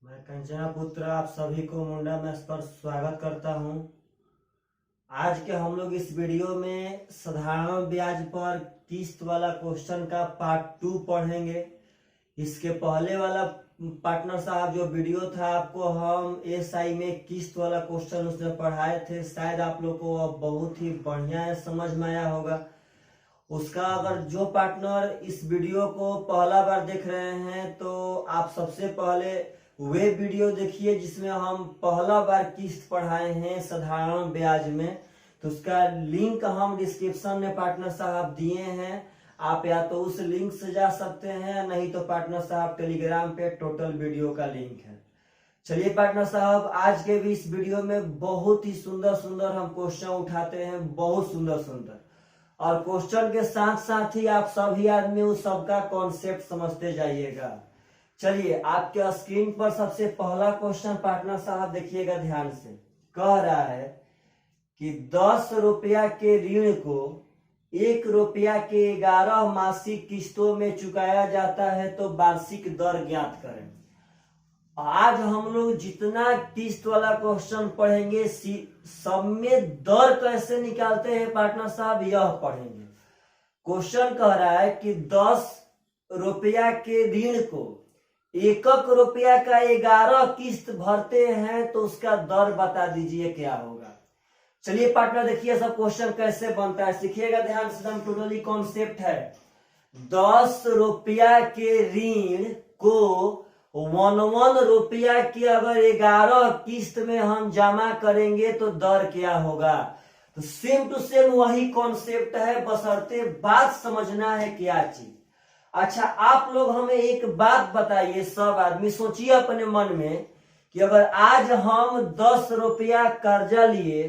मैं कंचना पुत्र आप सभी को मुंडा मैथ्स पर स्वागत करता हूं। आज के हम लोग इस वीडियो में साधारण ब्याज पर किस्त वाला क्वेश्चन का पार्ट 2 पढ़ेंगे। इसके पहले वाला पार्टनर साहब जो वीडियो था आपको हम एसआई में किस्त वाला क्वेश्चन उसमें पढ़ाए थे, शायद आप लोग को अब बहुत ही बढ़िया है, समझ में आया होगा। उसका अगर जो पार्टनर इस वीडियो को पहला बार देख रहे हैं तो आप सबसे पहले वे वीडियो देखिए जिसमें हम पहला बार किस्त पढ़ाए हैं साधारण ब्याज में। तो उसका लिंक हम डिस्क्रिप्शन में पार्टनर साहब दिए हैं, आप या तो उस लिंक से जा सकते हैं, नहीं तो पार्टनर साहब टेलीग्राम पे टोटल वीडियो का लिंक है। चलिए पार्टनर साहब, आज के भी इस वीडियो में बहुत ही सुंदर सुंदर हम क्वेश्चन उठाते हैं, बहुत सुंदर सुंदर, और क्वेश्चन के साथ साथ ही आप सभी आदमी उस सबका कॉन्सेप्ट समझते जाइएगा। चलिए आपके स्क्रीन पर सबसे पहला क्वेश्चन पार्टनर साहब देखिएगा ध्यान से। कह रहा है कि 10 रुपया के ऋण को 1 रुपया के 11 मासिक किस्तों में चुकाया जाता है तो वार्षिक दर ज्ञात करें। आज हम लोग जितना किस्त वाला क्वेश्चन पढ़ेंगे सब में दर कैसे निकालते हैं पार्टनर साहब यह पढ़ेंगे। क्वेश्चन कह रहा है कि 10 रुपया के ऋण को 1 रुपया का 11 किस्त भरते हैं तो उसका दर बता दीजिए क्या होगा। चलिए पार्टनर देखिए सब क्वेश्चन कैसे बनता है, सीखिएगा ध्यान से, एकदम टोटली कॉन्सेप्ट है। 10 रुपया के ऋण को 1 रुपया की अगर 11 किस्त में हम जमा करेंगे तो दर क्या होगा। तो सेम टू सेम वही कॉन्सेप्ट है, बशर्ते बात समझना है क्या चीज। अच्छा आप लोग हमें एक बात बताइए, सब आदमी सोचिए अपने मन में कि अगर आज हम 10 रुपया कर्जा लिए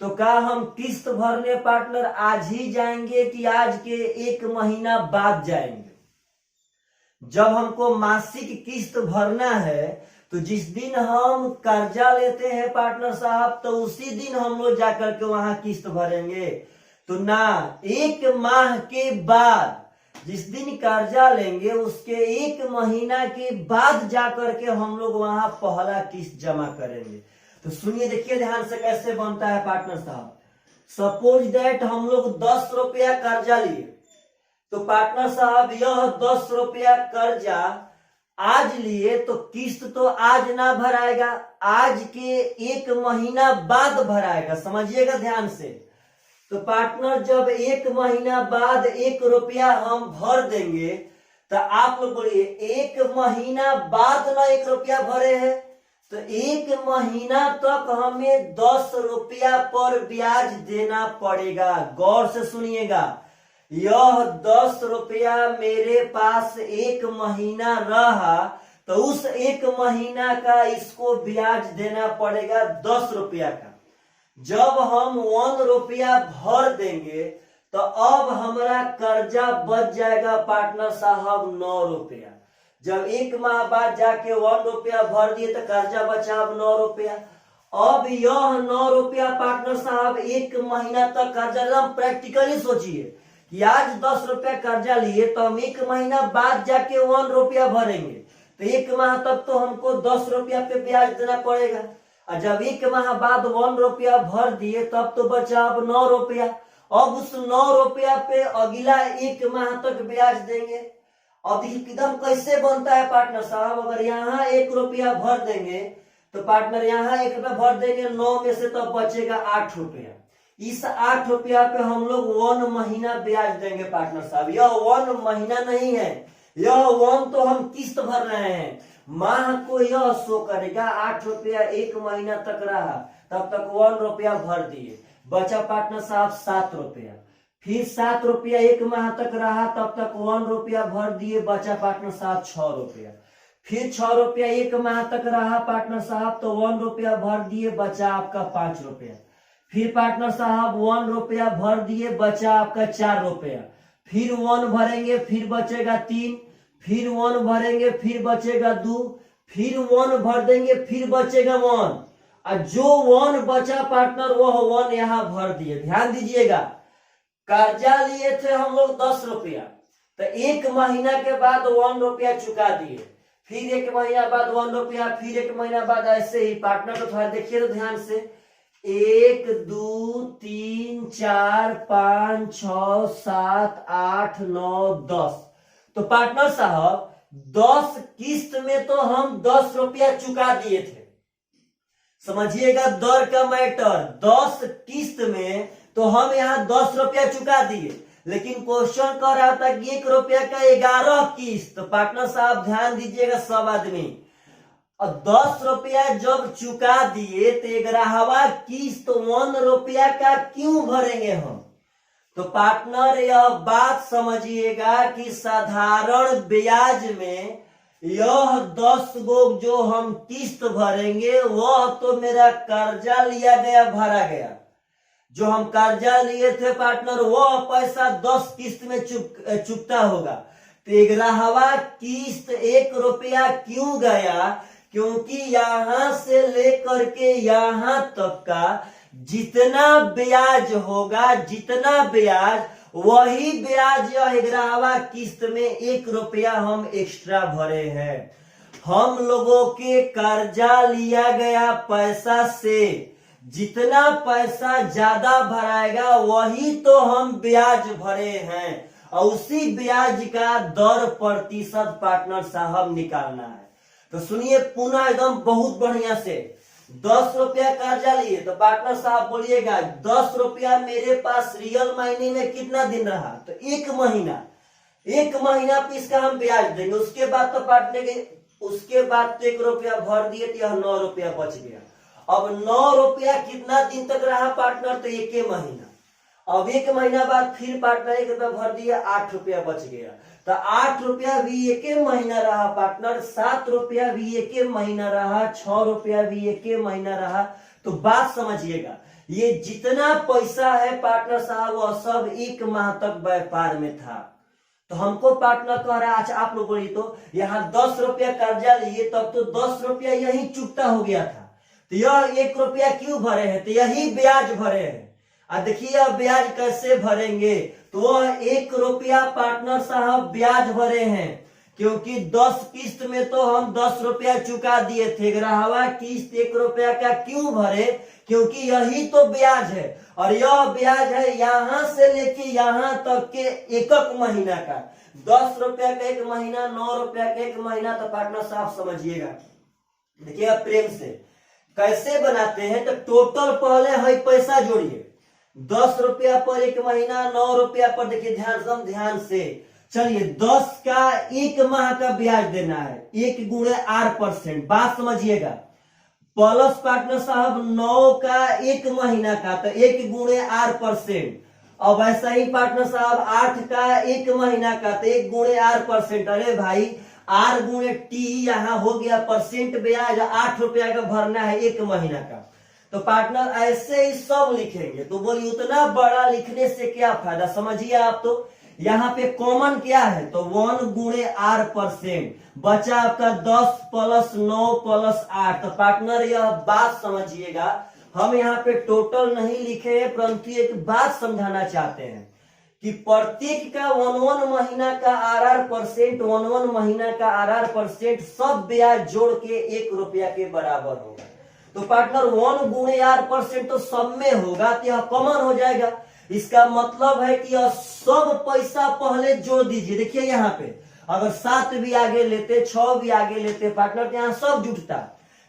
तो क्या हम किस्त भरने पार्टनर आज ही जाएंगे कि आज के 1 महीना बाद जाएंगे। जब हमको मासिक किस्त भरना है तो जिस दिन हम कर्जा लेते हैं पार्टनर साहब तो उसी दिन हम लोग जाकर के वहां किस्त भरेंगे। तो ना 1 माह के बाद जिस दिन कर्जा लेंगे उसके 1 महीना के बाद जाकर के हम लोग वहां पहला किस्त जमा करेंगे। तो सुनिए देखिए ध्यान से कैसे बनता है पार्टनर साहब। सपोज दैट हम लोग 10 रुपया कर्जा लिए तो पार्टनर साहब यह 10 रुपया कर्जा आज लिए तो किस्त तो आज ना भराएगा, आज के 1 महीना बाद भराएगा, समझिएगा ध्यान से। तो पार्टनर जब 1 महीना बाद 1 रुपया हम भर देंगे तो आप लोग बोलिए 1 महीना बाद ना 1 रुपया भरे हैं तो 1 महीना तक हमें 10 रुपया पर ब्याज देना पड़ेगा। गौर से सुनिएगा, यह 10 रुपया मेरे पास 1 महीना रहा तो उस 1 महीना का इसको ब्याज देना पड़ेगा 10 रुपया का। जब हम 1 रुपया भर देंगे तो अब हमारा कर्जा बच जाएगा पार्टनर साहब 9 रुपया। जब 1 माह बाद जाके 1 रुपया भर दिए तो कर्जा बचा अब 9 रुपया। अब यह 9 रुपया पार्टनर साहब 1 महीना तक कर्जा, प्रैक्टिकली सोचिए कि आज 10 रुपया कर्जा लिए तो हम 1 महीना बाद जाके 1 रुपया भरेंगे तो 1 माह तक तो हमको 10 रुपया पे ब्याज देना पड़ेगा। और जब 1 माह बाद 1 रुपया भर दिए तब तो बचा अब 9 रुपया। अब उस 9 रुपया पे अगला 1 माह तक ब्याज देंगे। अब एकदम कैसे बनता है पार्टनर साहब, अगर यहाँ 1 रुपया भर देंगे तो पार्टनर यहाँ 1 रुपया भर देंगे, 9 में से तब बचेगा 8 रुपया। इस 8 रुपया पे हम लोग 1 महीना ब्याज देंगे पार्टनर साहब। यह 1 महीना नहीं है, यह 1 तो हम किस्त भर रहे हैं, माह को यह शो करेगा। 8 रुपया 1 महीना तक रहा तब तक 1 रुपया भर दिए, बचा पार्टनर साहब 7 रुपया। फिर 7 रुपया 1 माह तक रहा तब तक 1 रुपया भर दिए, बचा पार्टनर साहब 6 रुपया। फिर 6 रुपया 1 माह तक रहा पार्टनर साहब तो 1 रुपया भर दिए, बचा आपका 5 रुपया। फिर पार्टनर साहब 1 रुपया भर दिए, बचा आपका 4 रुपया। फिर 1 भरेंगे फिर बचेगा 3, फिर 1 भरेंगे फिर बचेगा 2, फिर 1 भर देंगे फिर बचेगा 1, और जो 1 बचा पार्टनर वह 1 यहां भर दिए। ध्यान दीजिएगा, कर्जा लिए थे हम लोग 10 रुपया तो 1 महीना के बाद 1 रुपया चुका दिए फिर 1 महीना बाद 1 रुपया, फिर 1 महीना बाद, ऐसे ही पार्टनर को थोड़ा देखिए तो ध्यान से, 1 2 3 4 5 6 7 8 9 10। तो पार्टनर साहब 10 किस्त में तो हम 10 रुपया चुका दिए थे। समझिएगा दर का मैटर, 10 किस्त में तो हम यहाँ 10 रुपया चुका दिए, लेकिन क्वेश्चन कह रहा था कि 1 रुपया का 11 किस्त। तो पार्टनर साहब ध्यान दीजिएगा सब आदमी, और 10 रुपया जब चुका दिए तो 11वां किस्त 1 रुपया का क्यों भरेंगे हम? तो पार्टनर यह बात समझिएगा कि साधारण ब्याज में यह 10 गो जो हम किस्त भरेंगे वह तो मेरा कर्जा लिया गया भरा गया। जो हम कर्जा लिए थे पार्टनर वह पैसा 10 किस्त में चुकता होगा। तो 11वां किस्त 1 रुपया क्यों गया? क्योंकि यहां से लेकर के यहां तक का जितना ब्याज होगा, जितना ब्याज, वही ब्याज 11वां किस्त में 1 रुपया हम एक्स्ट्रा भरे हैं। हम लोगों के कर्जा लिया गया पैसा से जितना पैसा ज्यादा भराएगा वही तो हम ब्याज भरे हैं, और उसी ब्याज का दर प्रतिशत पार्टनर साहब निकालना है। तो सुनिए पुनः एकदम बहुत बढ़िया से, 10 रुपया कर्जा लिए तो पार्टनर साहब बोलिएगा 10 रुपया मेरे पास रियल मायने में कितना दिन रहा? तो 1 महीना। 1 महीना पे इसका हम ब्याज देंगे। उसके बाद तो उसके बाद तो 1 रुपया भर दिए तो यह 9 रुपया बच गया। अब 9 रुपया कितना दिन तक रहा पार्टनर? तो 1 महीना। अब 1 महीना बाद फिर पार्टनर 1 रुपया भर दिया, 8 रुपया बच गया। तो 8 रुपया भी 1 महीना रहा पार्टनर, 7 रुपया भी 1 महीना रहा, 6 रुपया भी 1 महीना रहा। तो बात समझिएगा, ये जितना पैसा है पार्टनर साहब वह सब 1 माह तक व्यापार में था। तो हमको पार्टनर कह रहा है, अच्छा आप लोग बोलिए तो यहाँ 10 रुपया कर्जा लिए तब तो 10 रुपया यही चुकता हो गया था, तो यह 1 रुपया क्यों भरे हैं? तो यही ब्याज भरे हैं। अब देखिए अब ब्याज कैसे भरेंगे? तो 1 रुपया पार्टनर साहब ब्याज भरे हैं, क्योंकि 10 किस्त में तो हम 10 रुपया चुका दिए थे। 11वां किस्त 1 रुपया का क्यों भरे? क्योंकि यही तो ब्याज है, और यह ब्याज है यहाँ से लेके यहाँ तक के 1 महीना का। 10 रुपया का 1 महीना, 9 रुपया का 1 महीना। तो पार्टनर साहब समझिएगा, देखिए अब प्रेम से कैसे बनाते हैं। तो टोटल पहले है पैसा जोड़िए, 10 रुपया पर 1 महीना, 9 रुपया पर, देखिए ध्यान से चलिए 10 का 1 माह का ब्याज देना है, 1 गुणे R%। बात समझिएगा, प्लस पार्टनर साहब 9 का 1 महीना का, तो 1 गुणे R%। अब ऐसा ही पार्टनर साहब 8 का 1 महीना का, तो 1 गुणे R%। अरे भाई R गुणे T यहाँ हो गया परसेंट ब्याज, 8 रुपया का भरना है 1 महीना का। तो पार्टनर ऐसे ही सब लिखेंगे। तो बोलिए उतना बड़ा लिखने से क्या फायदा? समझिए आप, तो यहाँ पे कॉमन क्या है? तो 1 गुणे R%, बचा आपका 10 प्लस 9 प्लस 8। तो पार्टनर यह बात समझिएगा, हम यहाँ पे टोटल नहीं लिखे हैं, परंतु एक बात समझाना चाहते हैं कि प्रत्येक का 1 महीना का RR%, 1 महीना का RR% सब ब्याज जोड़ के 1 रुपया के बराबर होगा। तो पार्टनर 1 गुणे R% तो सब में होगा, तो यह कॉमन हो जाएगा। इसका मतलब है कि यह सब पैसा पहले जोड़ दीजिए। देखिए यहाँ पे अगर 7 भी आगे लेते, 6 भी आगे लेते पार्टनर, तो यहाँ सब जुटता।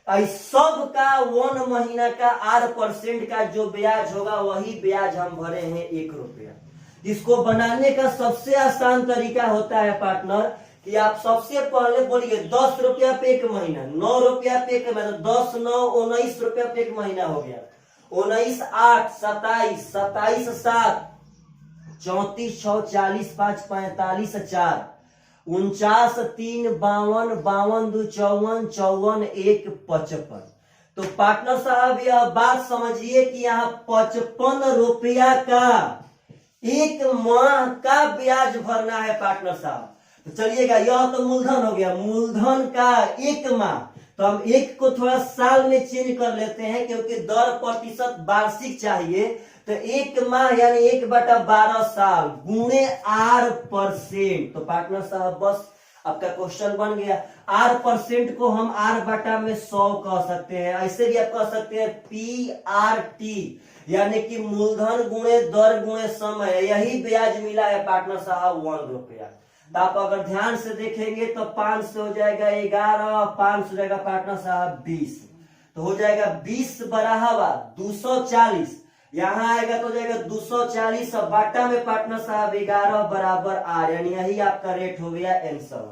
सब का 1 महीना का R% का जो ब्याज होगा वही ब्याज हम भरे हैं 1 रुपया। इसको बनाने का सबसे आसान तरीका होता है पार्टनर कि आप सबसे पहले बोलिए 10 रुपया पे 1 महीना, 9 रुपया पे 1 महीना, 10 9 19 रुपया पे 1 महीना हो गया। 19 8 27, 27 7 34 6 40 5 45 4 49 3 52 52 2 54 54 1 55। तो पार्टनर साहब यह बात समझिए कि यहाँ 55 रुपया का 1 माह का ब्याज भरना है पार्टनर साहब। तो चलिएगा यह तो मूलधन हो गया, मूलधन का 1 माह। तो हम 1 को थोड़ा साल में चेंज कर लेते हैं क्योंकि दर प्रतिशत वार्षिक चाहिए। तो 1 माह यानी 1/12 साल गुणे R%। तो पार्टनर साहब बस आपका क्वेश्चन बन गया। R% को हम R बटा में 100 कह सकते हैं। ऐसे भी आप कह सकते हैं PRT, यानी कि मूलधन गुणे दर गुणे समय, यही ब्याज मिला है पार्टनर साहब 1 रुपया। तो आप अगर ध्यान से देखेंगे तो 5 से हो जाएगा 11, 5 हो जाएगा पार्टनर साहब 20, तो हो जाएगा 20 बराबर 240, यहाँ आएगा तो हो जाएगा 240 और बाटा में पार्टनर साहब 11 बराबर R, यानी यही आपका रेट हो गया आंसर।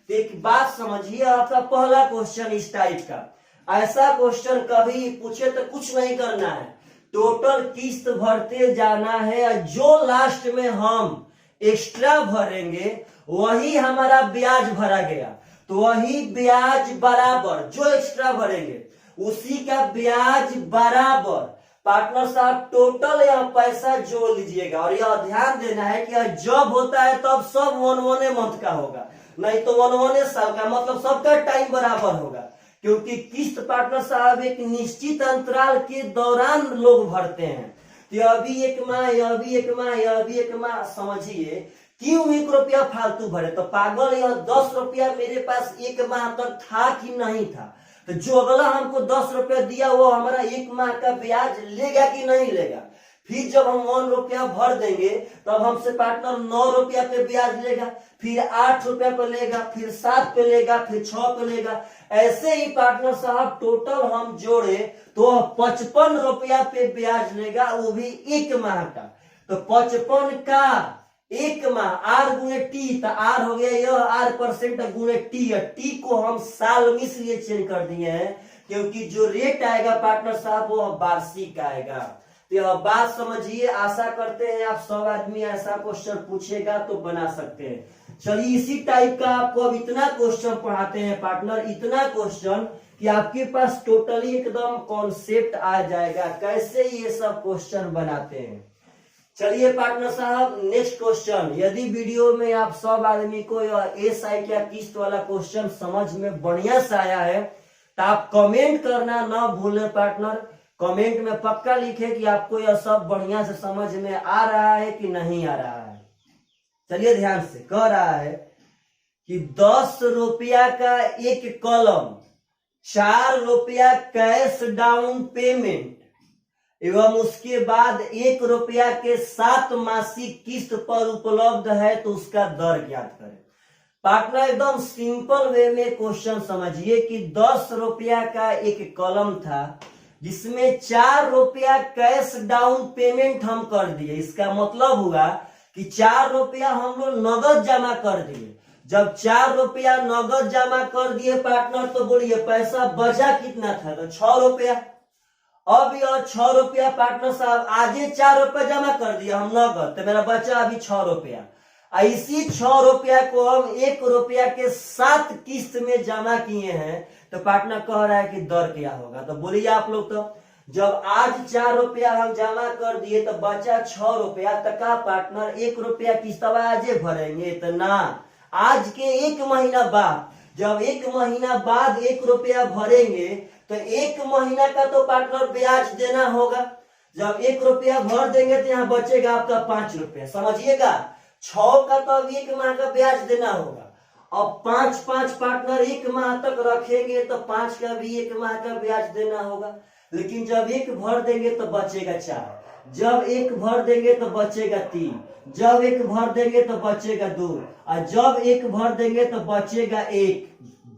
तो एक बात समझिए, आपका पहला क्वेश्चन इस टाइप का, ऐसा क्वेश्चन कभी पूछे तो कुछ नहीं करना है, टोटल किस्त भरते जाना है, जो लास्ट में हम एक्स्ट्रा भरेंगे वही हमारा ब्याज भरा गया, तो वही ब्याज बराबर जो एक्स्ट्रा भरेंगे उसी का ब्याज बराबर पार्टनर साहब टोटल या पैसा जोड़ लीजिएगा। और यह ध्यान देना है कि जब होता है तब सब 1 मंथ का होगा, नहीं तो 1 साल का, मतलब सबका टाइम बराबर होगा, क्योंकि किस्त पार्टनर साहब एक निश्चित अंतराल के दौरान लोग भरते हैं। तो अभी 1 माह, अभी 1 माह, अभी 1 माह, समझिए क्यों 1 रुपया फालतू भरे। तो पागल, यह 10 रुपया मेरे पास 1 माह तक था कि नहीं था, तो जो अगला हमको 10 रुपया दिया वो हमारा 1 माह का ब्याज लेगा कि नहीं लेगा। फिर जब हम 1 रुपया भर देंगे तब हमसे पार्टनर 9 रुपया पे ब्याज लेगा, फिर 8 रुपया पे लेगा, फिर 7 पे लेगा, फिर 6 पे लेगा। ऐसे ही पार्टनर साहब टोटल हम जोड़े तो 55 रुपया पे ब्याज लेगा, वो भी 1 माह का। तो 55 का 1 माह, R गुणे T, तो R हो गया यह R% गुणे T को हम साल में इसलिए चेंज कर दिए हैं क्योंकि जो रेट आएगा पार्टनर साहब वो वार्षिक आएगा। तो यह बात समझिए, आशा करते हैं आप सब आदमी ऐसा क्वेश्चन पूछेगा तो बना सकते हैं। चलिए इसी टाइप का आपको अब इतना क्वेश्चन पढ़ाते हैं पार्टनर, इतना क्वेश्चन कि आपके पास टोटली एकदम कॉन्सेप्ट आ जाएगा कैसे ये सब क्वेश्चन बनाते हैं। चलिए पार्टनर साहब नेक्स्ट क्वेश्चन, यदि वीडियो में आप सब आदमी को एसआई क्या किस्त वाला क्वेश्चन समझ में बढ़िया से आया है तो आप कमेंट करना ना भूलें पार्टनर। कमेंट में पक्का लिखे कि आपको यह सब बढ़िया से समझ में आ रहा है कि नहीं आ रहा है। चलिए ध्यान से, कह रहा है कि 10 रुपया का एक कलम, 4 रुपया कैश डाउन पेमेंट एवं उसके बाद 1 रुपया के 7 मासिक किस्त पर उपलब्ध है तो उसका दर ज्ञात करें। पार्टनर एकदम सिंपल वे में क्वेश्चन समझिए कि 10 रुपया का एक कलम था जिसमें 4 रुपया कैश डाउन पेमेंट हम कर दिए। इसका मतलब हुआ कि 4 रुपया हम लोग नगद जमा कर दिए। जब 4 रुपया नगद जमा कर दिए पार्टनर तो बोलिए पैसा बचा कितना था, तो 6 रुपया। अब यह 6 रुपया पार्टनर साहब आज 4 रुपया जमा कर दिया हम नगद, तो मेरा बचा अभी 6 रुपया। इसी 6 रुपया को हम 1 रुपया के 7 किस्त में जमा किए हैं, तो पार्टनर कह रहा है कि दर क्या होगा। तो बोलिए आप लोग, तो जब आज 4 रुपया हम जमा कर दिए तो बचा 6 रुपया, तो का पार्टनर 1 रुपया किस्त आज भरेंगे? तो ना, आज के 1 महीना बाद, जब 1 महीना बाद 1 रुपया भरेंगे तो 1 महीना का तो पार्टनर ब्याज देना होगा। जब 1 रुपया भर देंगे तो यहाँ बचेगा आपका 5 रुपया। समझिएगा, 6 का तो अब 1 माह का ब्याज देना होगा। अब 5 पार्टनर 1 माह तक रखेंगे तो 5 का भी 1 माह का ब्याज देना होगा। लेकिन जब 1 भर देंगे तो बचेगा 4, जब 1 भर देंगे तो बचेगा 3, जब 1 भर देंगे तो बचेगा 2, और जब 1 भर देंगे तो बचेगा 1।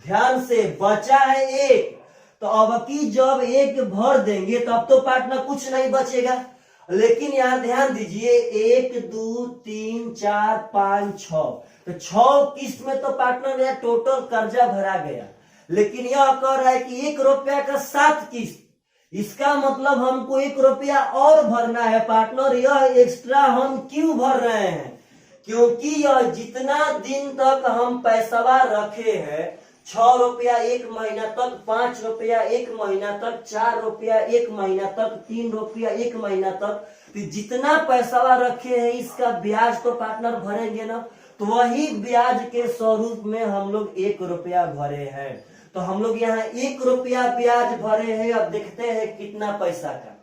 ध्यान से, बचा है 1, तो अब की जब 1 भर देंगे तो अब तो पार्टनर कुछ नहीं बचेगा। लेकिन यहाँ ध्यान दीजिए, 1 2 3 4 5 6, तो 6 किस्त में तो पार्टनर यहाँ टोटल कर्जा भरा गया। लेकिन यह कह रहा है कि 1 रुपया का 7 किस्त, इसका मतलब हमको 1 रुपया और भरना है पार्टनर। यह एक्स्ट्रा हम क्यों भर रहे हैं? क्योंकि यह जितना दिन तक हम पैसा रखे हैं, 6 रुपया 1 महीना तक, 5 रुपया 1 महीना तक, 4 रुपया 1 महीना तक, 3 रुपया 1 महीना तक, तो जितना पैसा रखे हैं इसका ब्याज तो पार्टनर भरेंगे ना। तो वही ब्याज के स्वरूप में हम लोग 1 रुपया भरे हैं। तो हम लोग यहाँ 1 रुपया ब्याज भरे हैं। अब देखते हैं कितना पैसा का।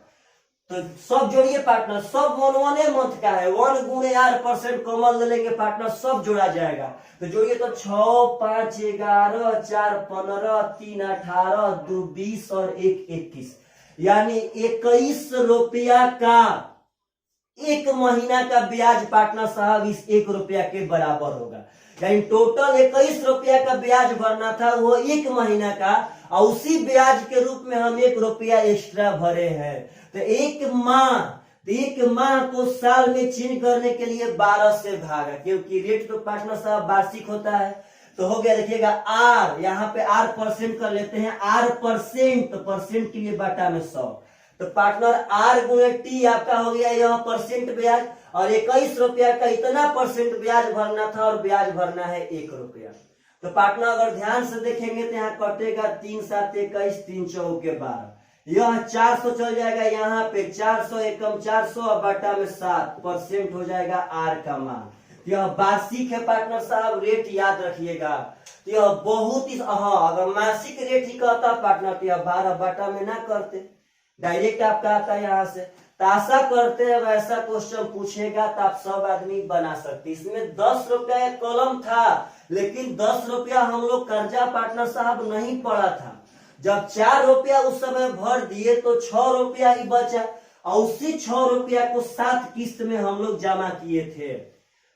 तो सब जोड़िए पार्टनर, सब 1 मंथ का है, 1 गुणे R% कॉमन ले लेंगे पार्टनर, सब जोड़ा जाएगा। तो जोड़िए तो 6, 5, 11, 4, 15, 3, 18, 2, 20 और 1, 21, यानी 21 रुपया का 1 महीना का ब्याज पार्टनर साहब इस 1 रुपया के बराबर होगा। यानी टोटल 21 रुपया का ब्याज भरना था, वो 1 महीना का, और उसी ब्याज के रूप में हम 1 रुपया एक्स्ट्रा भरे हैं। तो एक माह को साल में चेंज करने के लिए 12 से भागा, क्योंकि रेट तो पार्टनर साहब वार्षिक होता है। तो हो गया, देखिएगा आर, यहाँ पे R% कर लेते हैं, R%, तो परसेंट के लिए बाटा में 100, तो पार्टनर R गुणे T आपका हो गया यह परसेंट ब्याज, और 21 रुपया का इतना परसेंट ब्याज भरना था, और ब्याज भरना है 1 रुपया। तो पार्टनर अगर ध्यान से देखेंगे तो यहाँ कटेगा 3 7 21, 3 चौके 12, यह 400 चल जाएगा, यहाँ पे 400 एकम 400 और बाटा में 7% हो जाएगा R का मान। यह वार्षिक है पार्टनर साहब, रेट याद रखिएगा। तो यह बहुत ही, अगर मासिक रेट ही कहता पार्टनर तो यह 12 बाटा में ना करते, डायरेक्ट आपका आता है यहाँ से। तो आशा करते हैं वैसा क्वेश्चन पूछेगा तो आप सब आदमी बना सकते। इसमें 10 रुपया एक कॉलम था, लेकिन 10 रुपया हम लोग कर्जा पार्टनर साहब नहीं पड़ा था। जब 4 रुपया उस समय भर दिए तो 6 रुपया ही बचा, और उसी 6 रुपया को 7 किस्त में हम लोग जमा किए थे।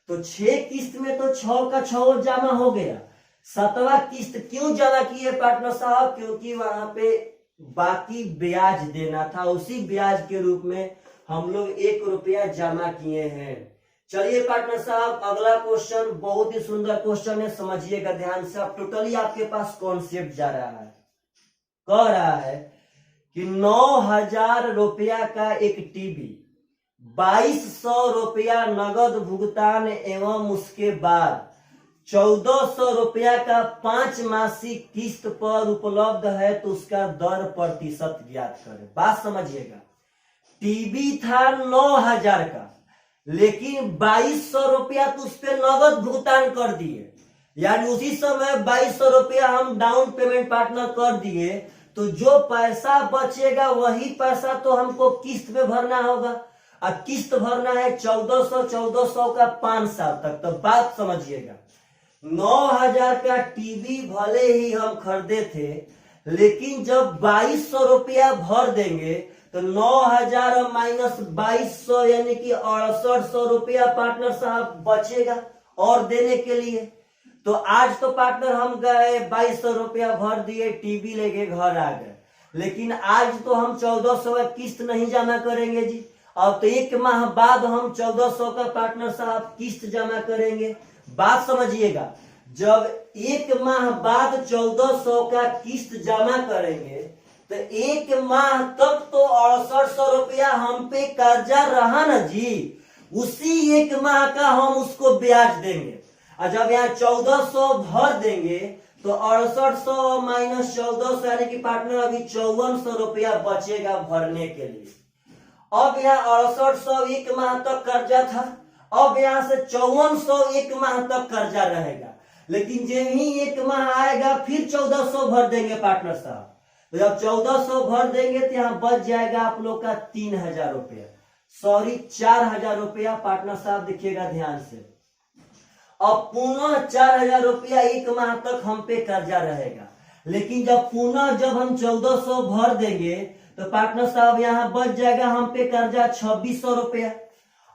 तो 6 किस्त में तो 6 का 6 जमा हो गया। 7वां किस्त क्यों जमा किए पार्टनर साहब? क्योंकि वहां पे बाकी ब्याज देना था, उसी ब्याज के रूप में हम लोग 1 रुपया जमा किए हैं। चलिए पार्टनर साहब, अगला क्वेश्चन बहुत ही सुंदर क्वेश्चन है, समझिएगा ध्यान से। अब टोटली आपके पास कॉन्सेप्ट जा रहा है, कह रहा है कि 9,000 रुपया का एक टीवी, 2,200 रुपया नगद भुगतान एवं उसके बाद 1,400 रुपया का 5 मासिक किस्त पर उपलब्ध है, तो उसका दर प्रतिशत ज्ञात करें। बात समझिएगा, टीवी था 9,000 का, लेकिन 2,200 रुपया तो उस पर नगद भुगतान कर दिए, यानी उसी समय 2,200 रुपया हम डाउन पेमेंट पार्टनर कर दिए, तो जो पैसा बचेगा वही पैसा तो हमको किस्त में भरना होगा, और किस्त भरना है 1,400 का 5 साल तक। तो बात समझिएगा, 9,000 का टीवी भले ही हम खरीदे थे, लेकिन जब 2,200 रुपया भर देंगे तो 9,000 माइनस 2,200 यानी कि 6,800 रुपया पार्टनर साहब बचेगा और देने के लिए। तो आज तो पार्टनर हम गए 2,200 रुपया भर दिए, टीवी लेके घर आ गए, लेकिन आज तो हम 1,400 का किस्त नहीं जमा करेंगे जी। और तो 1 माह बाद हम 1,400 का पार्टनर साहब किस्त जमा करेंगे। बात समझिएगा, जब 1 माह बाद 1,400 का किस्त जमा करेंगे तो 1 माह तक तो 6,800 रुपया हम पे कर्जा रहा ना जी, उसी 1 माह का हम उसको ब्याज देंगे। और जब यहाँ 1,400 भर देंगे तो 6,800 माइनस 1,400 यानी कि पार्टनर अभी 5,400 रुपया बचेगा भरने के लिए। अब यहाँ 6,800 1 माह तक कर्जा था, अब यहाँ से 5,400 1 माह तक कर्जा रहेगा, लेकिन जब ही 1 माह आएगा फिर 1,400 भर देंगे पार्टनर साहब। तो जब 1,400 भर देंगे तो यहाँ बच जाएगा आप लोग का 3,000 रुपया, सॉरी 4,000 रुपया पार्टनर साहब, देखिएगा ध्यान से। अब पुनः 4,000 रुपया 1 माह तक हम पे कर्जा रहेगा, लेकिन जब हम 1,400 भर देंगे तो पार्टनर साहब यहाँ बच जाएगा हम पे कर्जा 2,600 रुपया।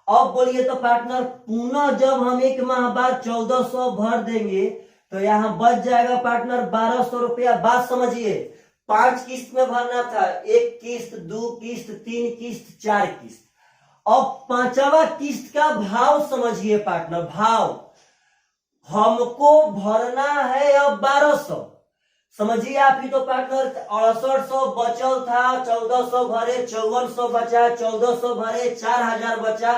अब बोलिए तो पार्टनर, पुनः जब हम 1 माह बाद 1,400 भर देंगे तो यहाँ बच जाएगा पार्टनर 1,200 रुपया। बात समझिए, 5 किस्त में भरना था, 1 किस्त, 2 किस्त, 3 किस्त, 4 किस्त। अब 5वां किस्त का भाव समझिए पार्टनर, भाव हमको भरना है अब 1,200, समझिए आप ही तो पार्टनर। 6,800 बचल था, 1,400 भरे 5,400 बचा, 1,400 भरे 4,000 बचा,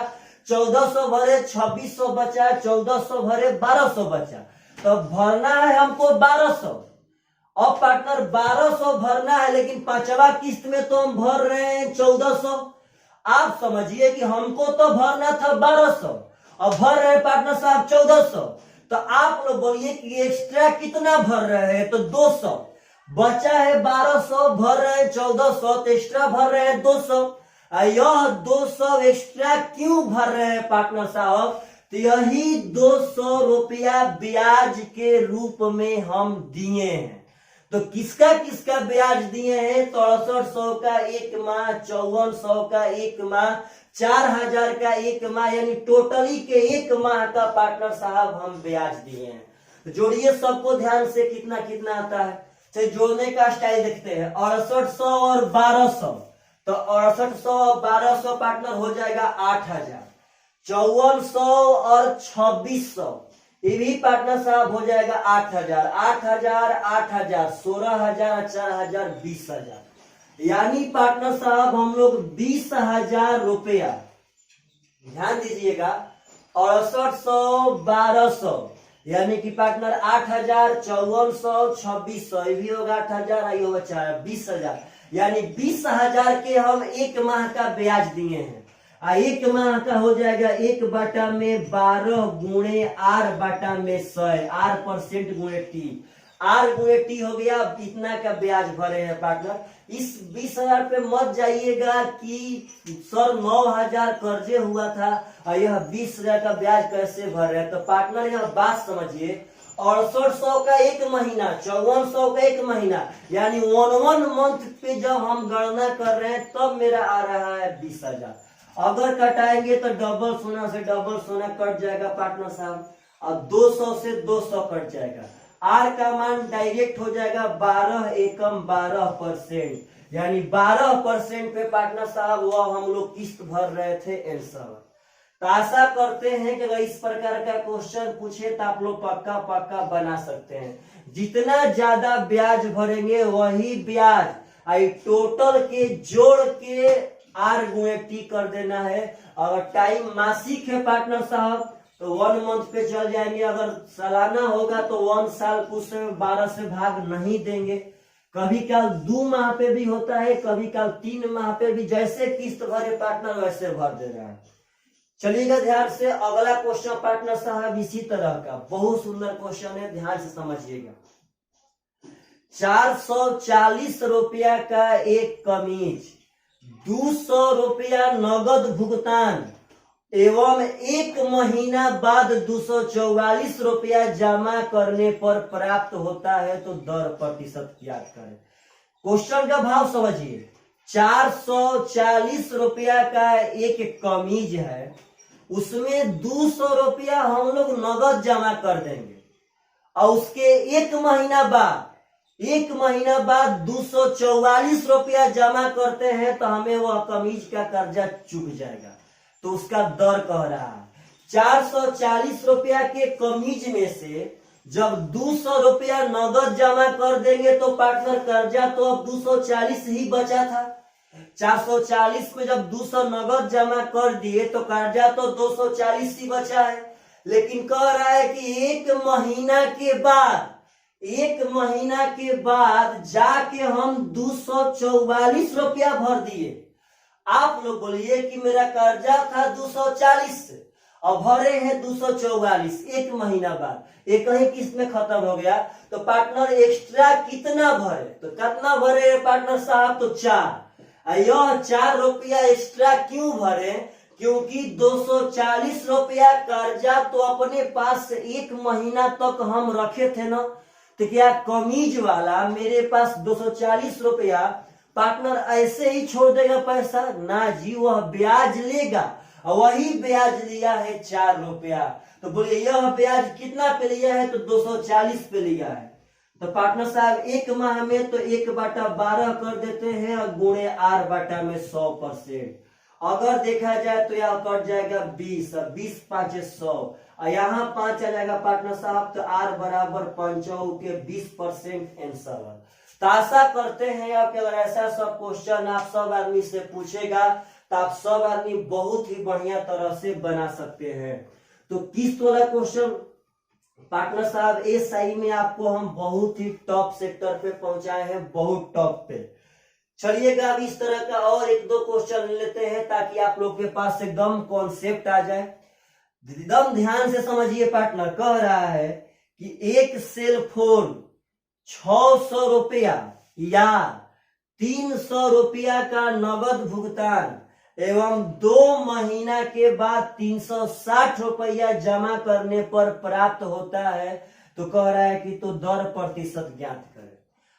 1,400 भरे 2,600 बचा, 1,400 भरे 1,200 बचा, तो भरना है हमको 1,200। अब पार्टनर 1,200 भरना है, लेकिन 5वां किस्त में तो हम भर रहे हैं 1,400। आप समझिए कि हमको तो भरना था 1,200 और भर रहे पार्टनर साहब 1,400। तो आप लोग बोलिए कि एक्स्ट्रा कितना भर रहे हैं? तो 200 बचा है, 1,200 भर रहे हैं 1,400, तो एक्स्ट्रा भर रहे हैं 200। यह 200 एक्स्ट्रा क्यों भर रहे हैं पार्टनर साहब? तो यही 200 रुपया ब्याज के रूप में हम दिए हैं। तो किसका किसका ब्याज दिए हैं? 6300 का एक माह, 5400 का एक माह, 4000 का एक माह, यानी टोटली के एक माह का पार्टनर साहब हम ब्याज दिए हैं। तो जोड़िए सबको ध्यान से, कितना कितना आता है। चलिए जोड़ने का स्टाइल देखते हैं। 6800 और 1200, तो 6800 और 1200 पार्टनर हो जाएगा 8000। 5400 और 2600 ये भी पार्टनर साहब हो जाएगा 8000। 8000 8000 16000 4000 20000, यानी पार्टनर साहब हम लोग 20000 रुपया, ध्यान दीजिएगा, 6800 1200 यानी कि पार्टनर 8000 5400 2600 ये भी होगा 8000, ये होगा 20000, यानी 20000 के हम एक माह का ब्याज दिए हैं। एक माह का हो जाएगा 1/12 गुणे R बटा में 100, R% गुणे T, R गुणे T हो गया। इतना का ब्याज भरे हैं पार्टनर। इस 20000 पे मत जाइएगा कि सर 9000 कर्जे हुआ था और यह 20000 का ब्याज कैसे भर रहे हैं। तो पार्टनर यह बात समझिए, 6800 का एक महीना, 5400 का एक महीना, यानी 1 मंथ पे जब हम गणना कर रहे हैं तब मेरा आ रहा है 20000। अगर कटाएंगे तो डबल सोना से डबल सोना कट जाएगा पार्टनर साहब, और 200 से 200 कट जाएगा। आर का मान डायरेक्ट हो जाएगा 12 एकम 12%, यानी 12% पे पार्टनर साहब वह हम लोग किस्त भर रहे थे आंसर। तो आशा करते हैं कि अगर इस प्रकार का क्वेश्चन पूछे तो आप लोग पक्का पक्का बना सकते हैं। जितना ज्यादा ब्याज भरेंगे वही ब्याज आई टोटल के जोड़ के R गुणे T कर देना है। अगर टाइम मासिक है पार्टनर साहब तो 1 मंथ पे चल जाएंगे। अगर सालाना होगा तो 1 साल कुछ 12 से भाग नहीं देंगे। कभी काल 2 माह पे भी होता है, कभी काल 3 माह पे भी, जैसे किस्त भरे पार्टनर वैसे भर दे रहा है। चलिएगा ध्यान से। अगला क्वेश्चन पार्टनर साहब इसी तरह का बहुत सुंदर क्वेश्चन है, ध्यान से समझिएगा। 440 रुपया का एक कमीज, 200 रुपया नगद भुगतान एवं 1 महीना बाद 244 रुपया जमा करने पर प्राप्त होता है तो दर प्रतिशत ज्ञात करें। क्वेश्चन का भाव समझिए। 440 रुपया का एक कमीज है, उसमें 200 रुपया हम लोग नगद जमा कर देंगे और उसके 1 महीना बाद 244 रुपया जमा करते हैं तो हमें वह कमीज का कर्जा चुक जाएगा। तो उसका दर कह रहा है 440 रुपया के कमीज में से जब 200 रुपया नगद जमा कर देंगे तो पार्टनर कर्जा तो अब 240 ही बचा था। 440 में जब 200 नगद जमा कर दिए तो कर्जा तो 240 ही बचा है। लेकिन कह रहा है कि 1 महीना के बाद जाके हम 244 रुपया भर दिए। आप लोग बोलिए कि मेरा कर्जा था 240 और भरे हैं 244 1 महीना बाद, एक ही किस्त में खत्म हो गया। तो पार्टनर एक्स्ट्रा कितना भरे? तो कितना भरे पार्टनर साहब? तो 4। यह 4 रुपया एक्स्ट्रा क्यों भरे? क्योंकि 240 रुपया कर्जा तो अपने पास 1 महीना तक हम रखे थे ना। तो क्या कमीज वाला मेरे पास 240 रुपया पार्टनर ऐसे ही छोड़ देगा पैसा? ना जी, वह ब्याज लेगा और वही ब्याज लिया है 4 रुपया। तो बोलिए यह ब्याज कितना पे लिया है? तो 240 पे लिया है। तो पार्टनर साहब 1 माह में तो 1/12 कर देते हैं और गुणे R बटा में 100%। अगर देखा जाए तो यह कट जाएगा 20, 20 5 100 और यहाँ 5 आ जाएगा पार्टनर साहब। तो R बराबर 5 के 20% आंसर। तो आशा करते हैं आप अगर ऐसा सब क्वेश्चन आप सब आदमी से पूछेगा तो आप सब आदमी बहुत ही बढ़िया तरह से बना सकते हैं। तो किस्त वाला क्वेश्चन पार्टनर साहब SI में आपको हम बहुत ही टॉप सेक्टर पे पहुंचाए हैं, बहुत टॉप पे। चलिएगा अब इस तरह का और 1-2 क्वेश्चन लेते हैं ताकि आप लोग के पास एकदम कॉन्सेप्ट आ जाए। एकदम ध्यान से समझिए। पार्टनर कह रहा है कि एक सेल फोन 600 रुपया या 300 रुपया का नगद भुगतान एवं 2 महीना के बाद 360 रुपया जमा करने पर प्राप्त होता है। तो कह रहा है कि तो दर प्रतिशत ज्ञात करें।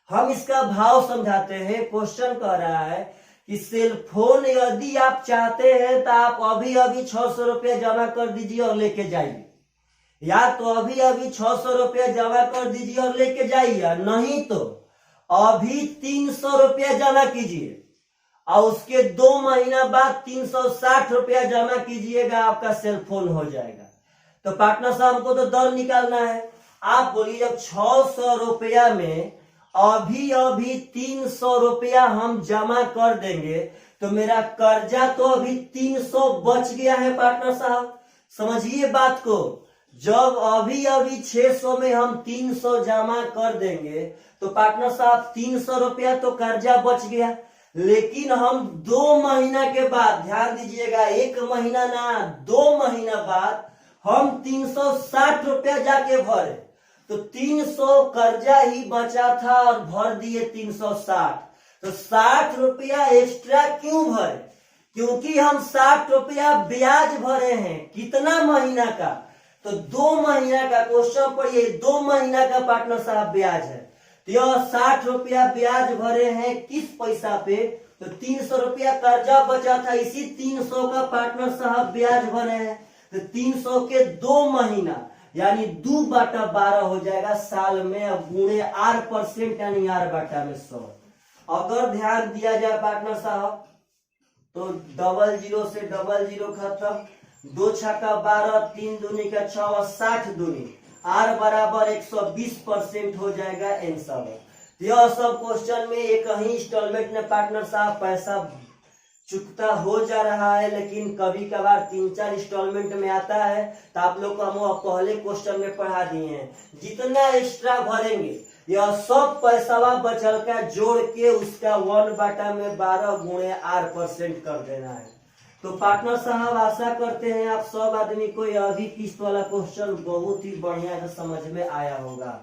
हम इसका भाव समझाते हैं। क्वेश्चन कह रहा है कि सेल फोन यदि आप चाहते हैं तो आप अभी अभी 600 रुपया जमा कर दीजिए और लेके जाइए, या तो अभी अभी 600 रुपया जमा कर दीजिए और लेके जाइए, नहीं तो अभी 300 रुपया जमा कीजिए और उसके 2 महीना बाद 360 रुपया जमा कीजिएगा, आपका सेल फोन हो जाएगा। तो पार्टनर साहब हमको तो दर निकालना है। आप बोलिए जब 600 रुपया में अभी अभी 300 रुपया हम जमा कर देंगे तो मेरा कर्जा तो अभी 300 बच गया है। पार्टनर साहब समझिए बात को, जब अभी अभी 600 में हम 300 जमा कर देंगे तो पार्टनर साहब 300 रुपया तो कर्जा बच गया। लेकिन हम 2 महीना के बाद, ध्यान दीजिएगा, 1 महीना ना 2 महीना बाद हम 360 रुपया जाके भरे तो 300 कर्जा ही बचा था और भर दिए 360। तो 60 रुपया एक्स्ट्रा क्यों भरे? क्योंकि हम 60 रुपया ब्याज भरे हैं। कितना महीना का? तो 2 महीना का। क्वेश्चन पढ़िए, 2 महीना का पार्टनर साहब ब्याज है। तो यह 60 रुपया ब्याज भरे हैं किस पैसा पे? तो 300 रुपया कर्जा बचा था, इसी 300 का पार्टनर साहब ब्याज भरे हैं। तो 300 के 2 महीना यानी 2/12 हो जाएगा साल में, अब गुणे R% यानी R/100। अगर ध्यान दिया जाए पार्टनर साहब तो 00 से 00 खत्म, 2 छक्का 12, 3 दूनी का 6 और 60 दूनी R बराबर 120% हो जाएगा आंसर। यह सब क्वेश्चन में एक ही इंस्टॉलमेंट में पार्टनर साहब पैसा चुकता हो जा रहा है, लेकिन कभी कभार 3-4 इंस्टॉलमेंट में आता है। तो आप लोग को हम पहले क्वेश्चन में पढ़ा दिए हैं, जितना एक्स्ट्रा भरेंगे यह सब पैसा बचल का जोड़ के उसका 1/12 गुणे R% कर देना है। तो पार्टनर साहब आशा करते हैं आप सब आदमी को यह भी किस्त वाला क्वेश्चन बहुत ही बढ़िया से समझ में आया होगा।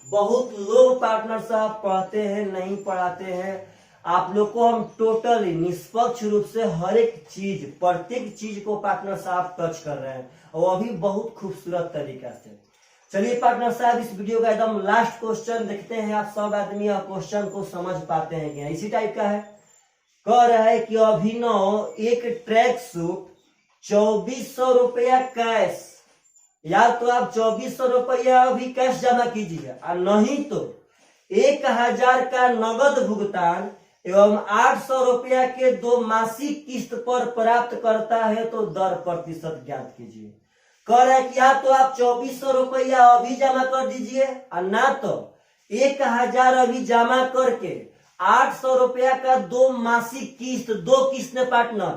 बहुत लोग पार्टनर साहब पढ़ते हैं, नहीं पढ़ाते हैं। आप लोग को हम टोटली निष्पक्ष रूप से हर एक चीज, प्रत्येक चीज को पार्टनर साहब टच कर रहे हैं और अभी बहुत खूबसूरत तरीका से। चलिए पार्टनर साहब इस वीडियो का एकदम लास्ट क्वेश्चन देखते हैं, आप सब आदमी क्वेश्चन को समझ पाते हैं क्या। इसी टाइप का है। कह रहा है कि अभिनव एक ट्रैक सूट 2400 रुपया कैश, या तो आप 2400 रुपया अभी कैश जमा कीजिए और नहीं तो 1000 का नगद भुगतान एवं 800 रुपया के 2 मासिक किस्त पर प्राप्त करता है तो दर प्रतिशत ज्ञात कीजिए। कह रहा है कि या तो आप 2400 रुपया अभी जमा कर दीजिए और ना तो 1000 अभी जमा करके 800 रुपया का 2 मासिक किस्त, 2 किस्त में पार्टनर।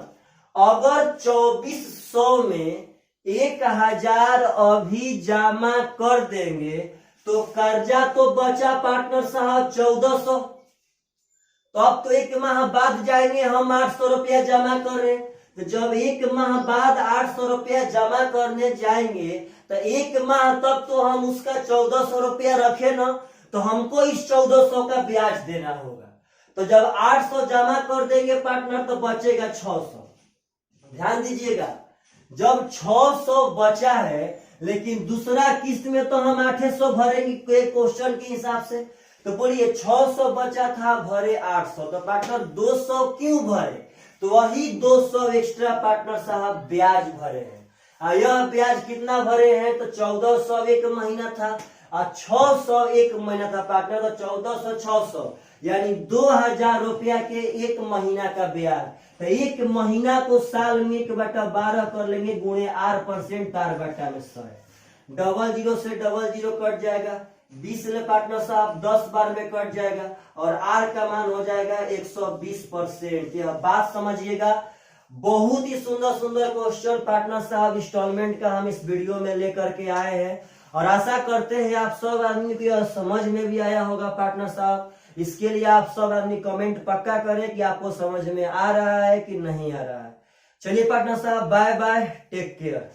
अगर 2400 में 1000 अभी जमा कर देंगे तो कर्जा तो बचा पार्टनर साहब 1400। तो अब तो 1 माह बाद जाएंगे हम 800 रुपया जमा करने। तो जब 1 माह बाद 800 रुपया जमा करने जाएंगे तो 1 माह तक तो हम उसका 1400 रुपया रखे ना, तो हमको इस 1400 का ब्याज देना होगा। तो जब 800 जमा कर देंगे पार्टनर तो बचेगा 600। ध्यान दीजिएगा, जब 600 बचा है लेकिन दूसरा किस्त में तो हम 800 भरेंगे क्वेश्चन के हिसाब से। तो बोलिए 600 बचा था, भरे 800, तो पार्टनर 200 क्यों भरे? तो वही 200 एक्स्ट्रा पार्टनर साहब ब्याज भरे हैं। यह ब्याज कितना भरे हैं? तो 1400 1 महीना था और 600 1 महीना था पार्टनर। तो 1400 600 यानी 2000 रुपया के 1 महीना का ब्याज। तो 1 महीना को साल में 1/12 कर लेंगे गुणे R% R/100। 00 से 00 कट जाएगा, 20 ले पार्टनर साहब 10 बार में कट जाएगा और R का मान हो जाएगा 120%। यह बात समझिएगा। बहुत ही सुंदर सुंदर क्वेश्चन पार्टनर साहब इंस्टॉलमेंट का हम इस वीडियो में लेकर के आए हैं और आशा करते हैं आप सब आदमी को यह समझ में भी आया होगा पार्टनर साहब। इसके लिए आप सब आदमी कमेंट पक्का करें कि आपको समझ में आ रहा है कि नहीं आ रहा है। चलिए पार्टनर साहब, बाय बाय, टेक केयर।